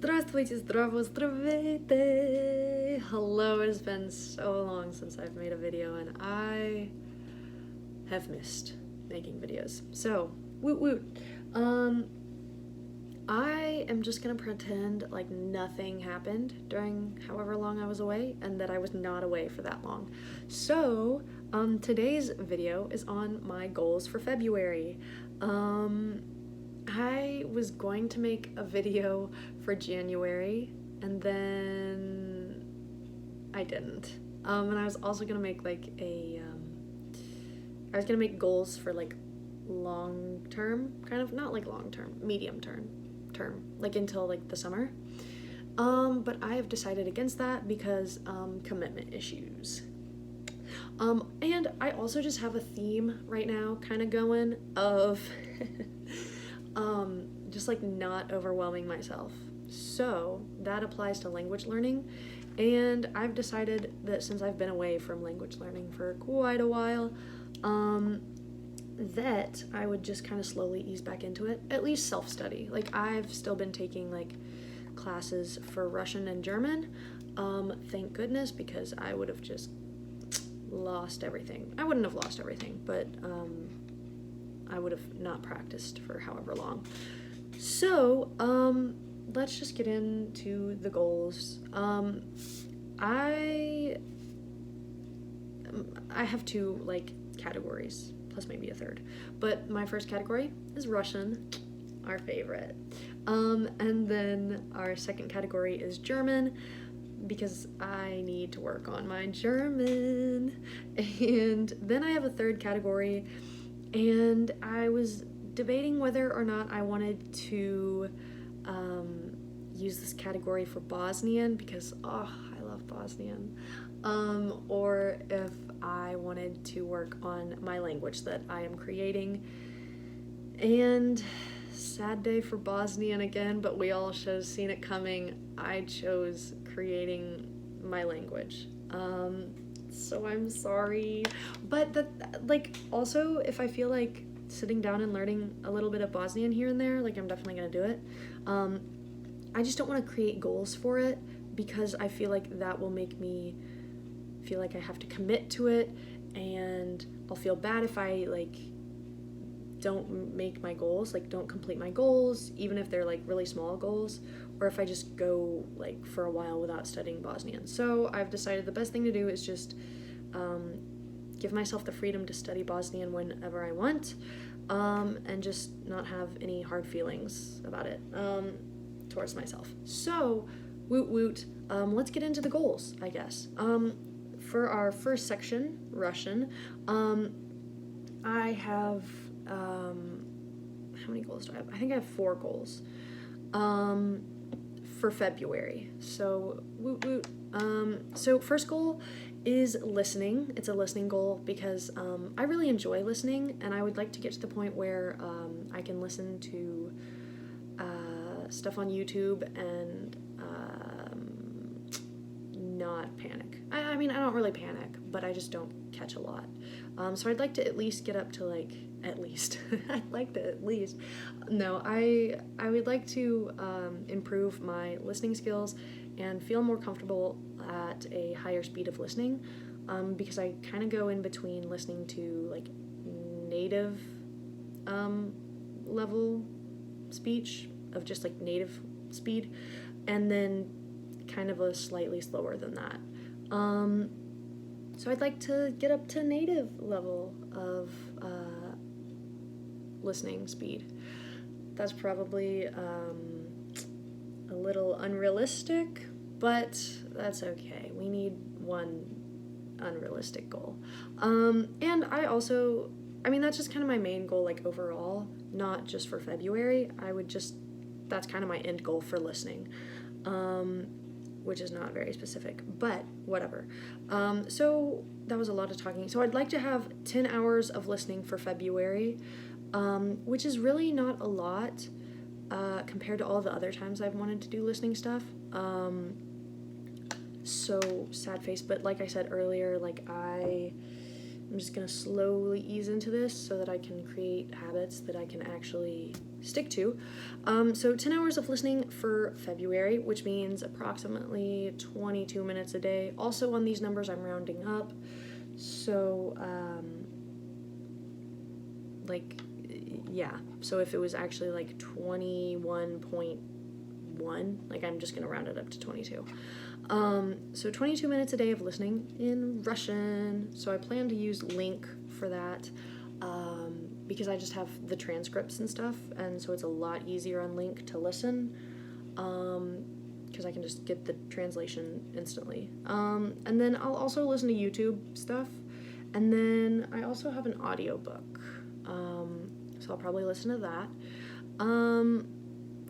Здравствуйте, здравствуйте. Hello, it has been so long since I've made a video and I have missed making videos. So, woot woot. I am just gonna pretend like nothing happened during however long I was away and that I was not away for that long. So, today's video is on my goals for February. I was going to make a video for January and then I didn't. And I was also gonna make like I was gonna make goals for like long term, kind of, not like long term, medium term, like until like the summer. But I have decided against that because commitment issues. And I also just have a theme right now kind of going of just like not overwhelming myself. So that applies to language learning. And I've decided that since I've been away from language learning for quite a while, that I would just kind of slowly ease back into it, at least self-study. Like I've still been taking like classes for Russian and German. Thank goodness, because I would have just lost everything. I wouldn't have lost everything, but I would have not practiced for however long. So, let's just get into the goals. I have two like categories, plus maybe a third. But my first category is Russian, our favorite. And then our second category is German, because I need to work on my German. And then I have a third category, and I was debating whether or not I wanted to use this category for Bosnian, because I love Bosnian, or if I wanted to work on my language that I am creating. And sad day for Bosnian again, but we all should have seen it coming. I chose creating my language. So I'm sorry. But also, if I feel like sitting down and learning a little bit of Bosnian here and there, like I'm definitely gonna do it. I just don't want to create goals for it, because I feel like that will make me feel like I have to commit to it, and I'll feel bad if I like don't make my goals, like don't complete my goals, even if they're like really small goals, or if I just go like for a while without studying Bosnian. So I've decided the best thing to do is just give myself the freedom to study Bosnian whenever I want, and just not have any hard feelings about it towards myself. So woot woot, let's get into the goals, I guess. For our first section, Russian, I have how many goals do I have? I think I have 4 goals for February. So woot woot. So first goal is listening. It's a listening goal because I really enjoy listening, and I would like to get to the point where I can listen to stuff on YouTube and not panic. I mean, I don't really panic, but I just don't catch a lot. So I'd like to at least get up to like, I'd like to at least, no, I would like to improve my listening skills and feel more comfortable at a higher speed of listening, because I kind of go in between listening to like native level speech of just like native speed, and then kind of a slightly slower than that. So I'd like to get up to native level of listening speed. That's probably a little unrealistic, but that's okay. We need one unrealistic goal. And I mean, that's just kind of my main goal, like overall, not just for February. That's kind of my end goal for listening, which is not very specific, but whatever. So that was a lot of talking. So I'd like to have 10 hours of listening for February, which is really not a lot compared to all the other times I've wanted to do listening stuff. So sad face, but like I said earlier, like I I'm just gonna slowly ease into this so that I can create habits that I can actually stick to. So 10 hours of listening for February, which means approximately 22 minutes a day. Also on these numbers, I'm rounding up. So, so if it was actually like 21.1, like I'm just gonna round it up to 22. So 22 minutes a day of listening in Russian. So I plan to use Link for that, because I just have the transcripts and stuff, and so it's a lot easier on Link to listen, because I can just get the translation instantly. And then I'll also listen to YouTube stuff, and then I also have an audiobook, so I'll probably listen to that.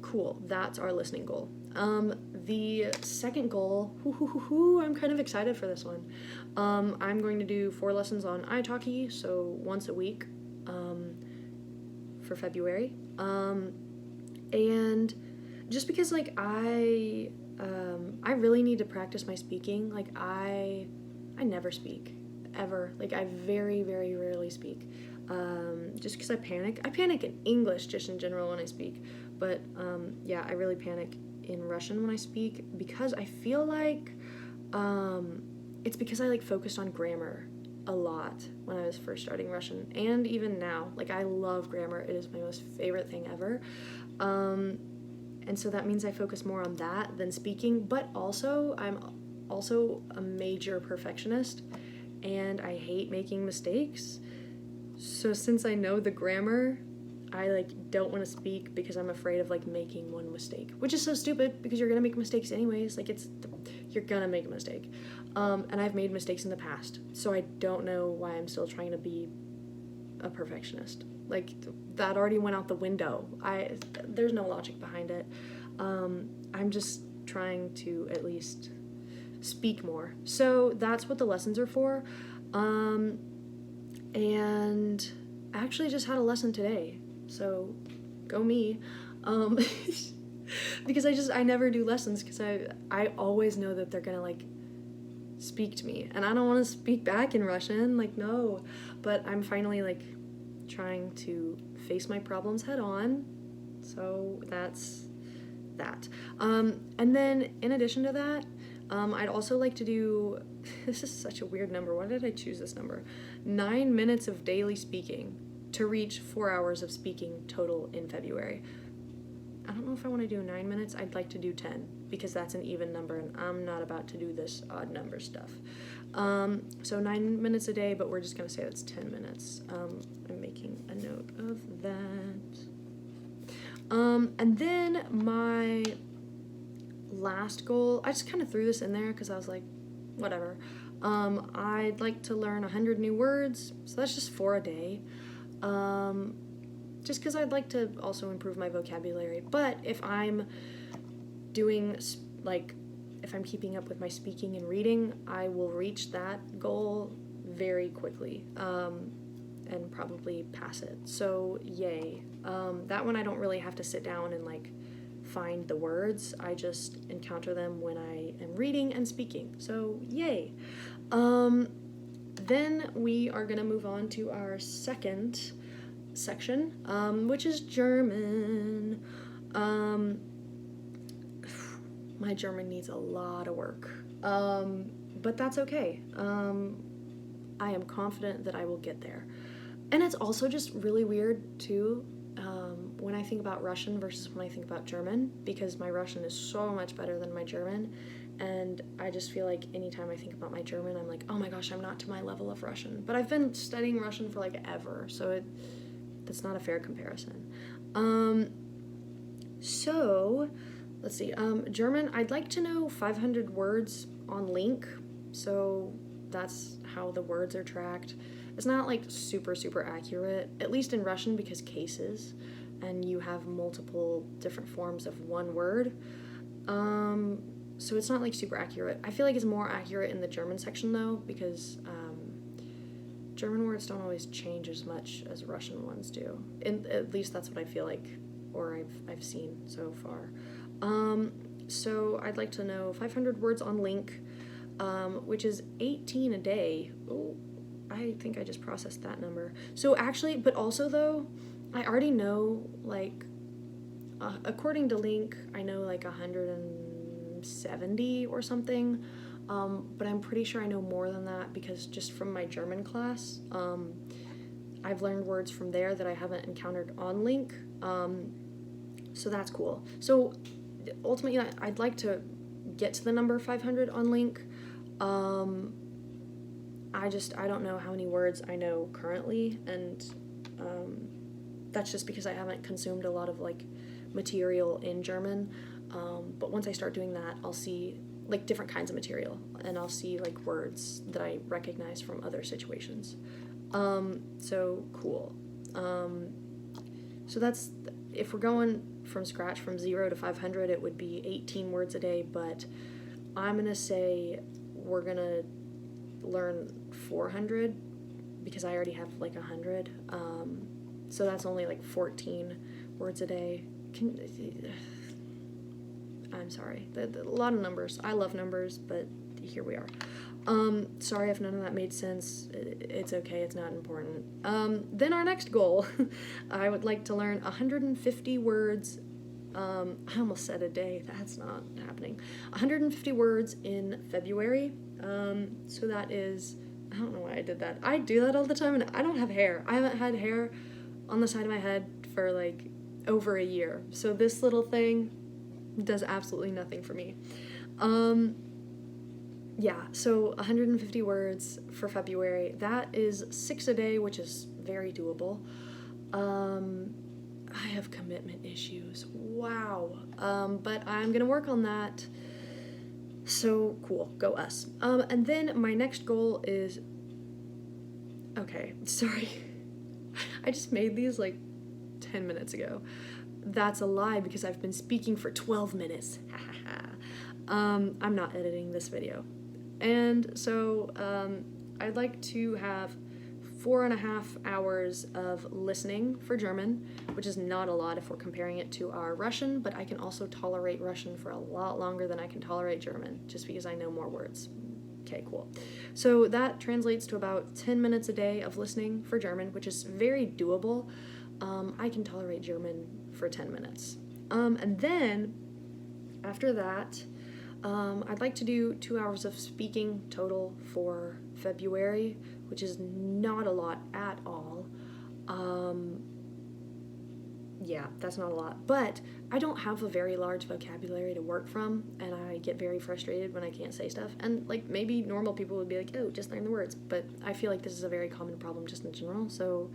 Cool, that's our listening goal. The second goal, I'm kind of excited for this one. I'm going to do 4 lessons on italki, so once a week, for February. And just because, like, I really need to practice my speaking. Like, I never speak, ever. Like, I very, very rarely speak. Just because I panic. I panic in English just in general when I speak, but I really panic in Russian when I speak, because I feel like it's because I like focused on grammar a lot when I was first starting Russian, and even now. Like, I love grammar. It is my most favorite thing ever. And so that means I focus more on that than speaking, but also I'm also a major perfectionist, and I hate making mistakes. So since I know the grammar, I like don't want to speak because I'm afraid of like making one mistake, which is so stupid because you're gonna make mistakes anyways. Like, you're gonna make a mistake, and I've made mistakes in the past, so I don't know why I'm still trying to be a perfectionist. Like, that already went out the window. There's no logic behind it. I'm just trying to at least speak more. So that's what the lessons are for. And I actually just had a lesson today, so go me. Because I never do lessons because I always know that they're gonna like speak to me, and I don't want to speak back in Russian, like, no. But I'm finally like trying to face my problems head on, so that's that. And then in addition to that, I'd also like to do, this is such a weird number, why did I choose this number? 9 minutes of daily speaking to reach 4 hours of speaking total in February. I don't know if I want to do 9 minutes. I'd like to do 10 because that's an even number, and I'm not about to do this odd number stuff. So 9 minutes a day, but we're just going to say that's 10 minutes. I'm making a note of that. And then my last goal, I just kind of threw this in there because I was like, whatever. I'd like to learn 100 new words, so that's just 4 a day. Just because I'd like to also improve my vocabulary. But if I'm doing, like, if I'm keeping up with my speaking and reading, I will reach that goal very quickly, and probably pass it. So, yay. That one I don't really have to sit down and, like, find the words. I just encounter them when I am reading and speaking. So, yay. Then we are going to move on to our second section, which is German. My German needs a lot of work, but that's okay. I am confident that I will get there. And it's also just really weird too, when I think about Russian versus when I think about German, because my Russian is so much better than my German, and I just feel like anytime I think about my German, I'm like, oh my gosh, I'm not to my level of Russian. But I've been studying Russian for like ever, so that's not a fair comparison. So let's see, German, I'd like to know 500 words on Link, so that's how the words are tracked. It's not like super accurate, at least in Russian, because cases, and you have multiple different forms of one word. So it's not like super accurate. I feel like it's more accurate in the German section though, because German words don't always change as much as Russian ones do. At least that's what I feel like, or I've seen so far. So I'd like to know 500 words on Link, which is 18 a day. Oh, I think I just processed that number. So actually, but also though, I already know, like, according to Link, I know like 170 or something, but I'm pretty sure I know more than that because just from my German class, I've learned words from there that I haven't encountered on Link, so that's cool. So ultimately, I'd like to get to the number 500 on Link. I don't know how many words I know currently, and that's just because I haven't consumed a lot of like material in German. But once I start doing that, I'll see like different kinds of material, and I'll see like words that I recognize from other situations. So cool. So that's, if we're going from scratch from 0 to 500, it would be 18 words a day, but I'm gonna say we're gonna learn 400 because I already have like 100. So that's only like 14 words a day. I'm sorry, a lot of numbers. I love numbers, but here we are. Sorry if none of that made sense. It's okay, it's not important. Then our next goal, I would like to learn 150 words. I almost said a day, that's not happening. 150 words in February. So that is, I don't know why I did that. I do that all the time, and I don't have hair. I haven't had hair on the side of my head for like over a year. So this little thing does absolutely nothing for me. Yeah, so 150 words for February. That is 6 a day, which is very doable. I have commitment issues. Wow. But I'm gonna work on that. So cool, go us. And then my next goal is, okay, sorry. I just made these like 10 minutes ago. That's a lie because I've been speaking for 12 minutes. I'm not editing this video. And so I'd like to have 4.5 hours of listening for German, which is not a lot if we're comparing it to our Russian, but I can also tolerate Russian for a lot longer than I can tolerate German, just because I know more words. Okay, cool. So that translates to about 10 minutes a day of listening for German, which is very doable. I can tolerate German for 10 minutes. And then, after that, I'd like to do 2 hours of speaking total for February, which is not a lot at all. Yeah, that's not a lot. But I don't have a very large vocabulary to work from, and I get very frustrated when I can't say stuff. And, like, maybe normal people would be like, oh, just learn the words. But I feel like this is a very common problem just in general, so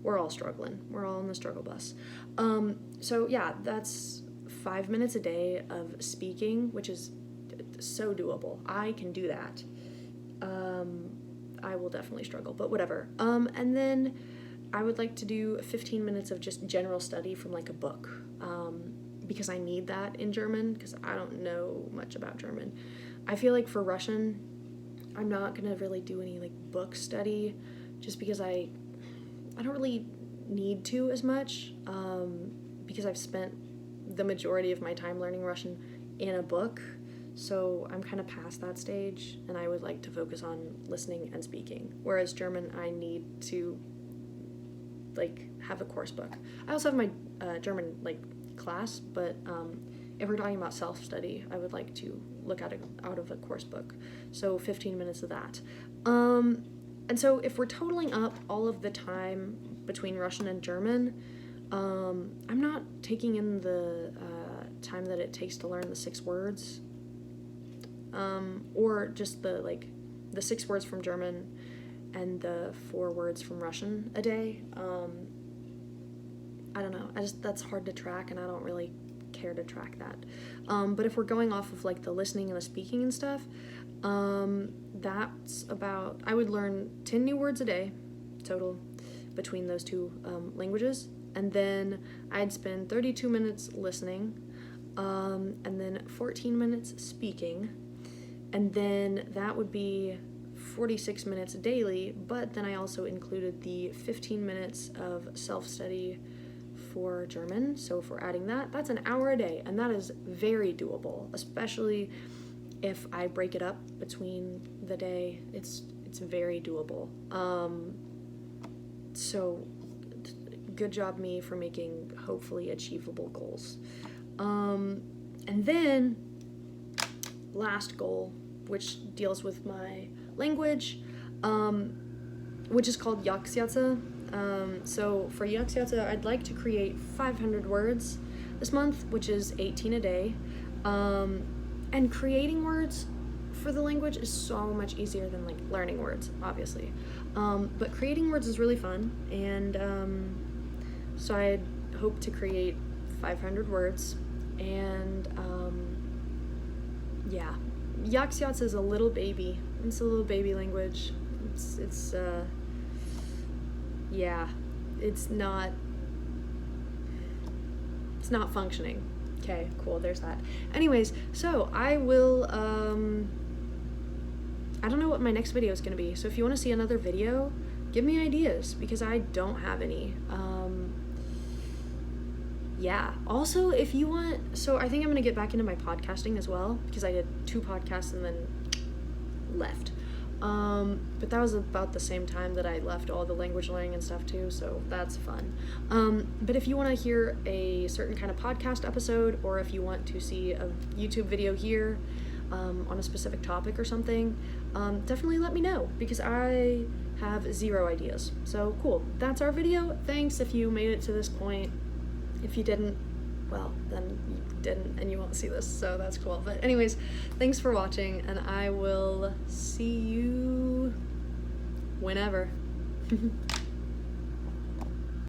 we're all struggling. We're all on the struggle bus. So, yeah, that's 5 minutes a day of speaking, which is so doable. I can do that. I will definitely struggle, but whatever. And then I would like to do 15 minutes of just general study from like a book, because I need that in German, because I don't know much about German. I feel like for Russian, I'm not gonna really do any like book study, just because I don't really need to as much, because I've spent the majority of my time learning Russian in a book. So I'm kind of past that stage, and I would like to focus on listening and speaking. Whereas German, I need to like have a course book. I also have my German like class, but if we're talking about self-study, I would like to look at it out of a course book. So 15 minutes of that. And so if we're totaling up all of the time between Russian and German, I'm not taking in the time that it takes to learn the 6 words. Or just the 6 words from German and the 4 words from Russian a day. I don't know. That's hard to track, and I don't really care to track that. But if we're going off of like the listening and the speaking and stuff, that's about, I would learn 10 new words a day total between those 2 languages, and then I'd spend 32 minutes listening, and then 14 minutes speaking. And then that would be 46 minutes daily, but then I also included the 15 minutes of self-study for German. So if we're adding that, that's an hour a day, and that is very doable, especially if I break it up between the day. It's very doable. So good job me for making hopefully achievable goals. And then last goal, which deals with my language, which is called Yaxyatsa. So for Yaxyatsa, I'd like to create 500 words this month, which is 18 a day. And creating words for the language is so much easier than like learning words, obviously. But creating words is really fun, and so I hope to create 500 words, and yeah, Yaxyatsa is a little baby. It's a little baby language. It's yeah, it's not functioning. Okay, cool, there's that. Anyways, so I will, I don't know what my next video is going to be, so if you want to see another video, give me ideas, because I don't have any. Yeah, also, if you want, so I think I'm going to get back into my podcasting as well, because I did 2 podcasts and then left. But that was about the same time that I left all the language learning and stuff too, so that's fun. But if you want to hear a certain kind of podcast episode, or if you want to see a YouTube video here on a specific topic or something, definitely let me know, because I have 0 ideas. So cool, that's our video. Thanks if you made it to this point. If you didn't, well, then you didn't and you won't see this, so that's cool. But anyways, thanks for watching, and I will see you whenever.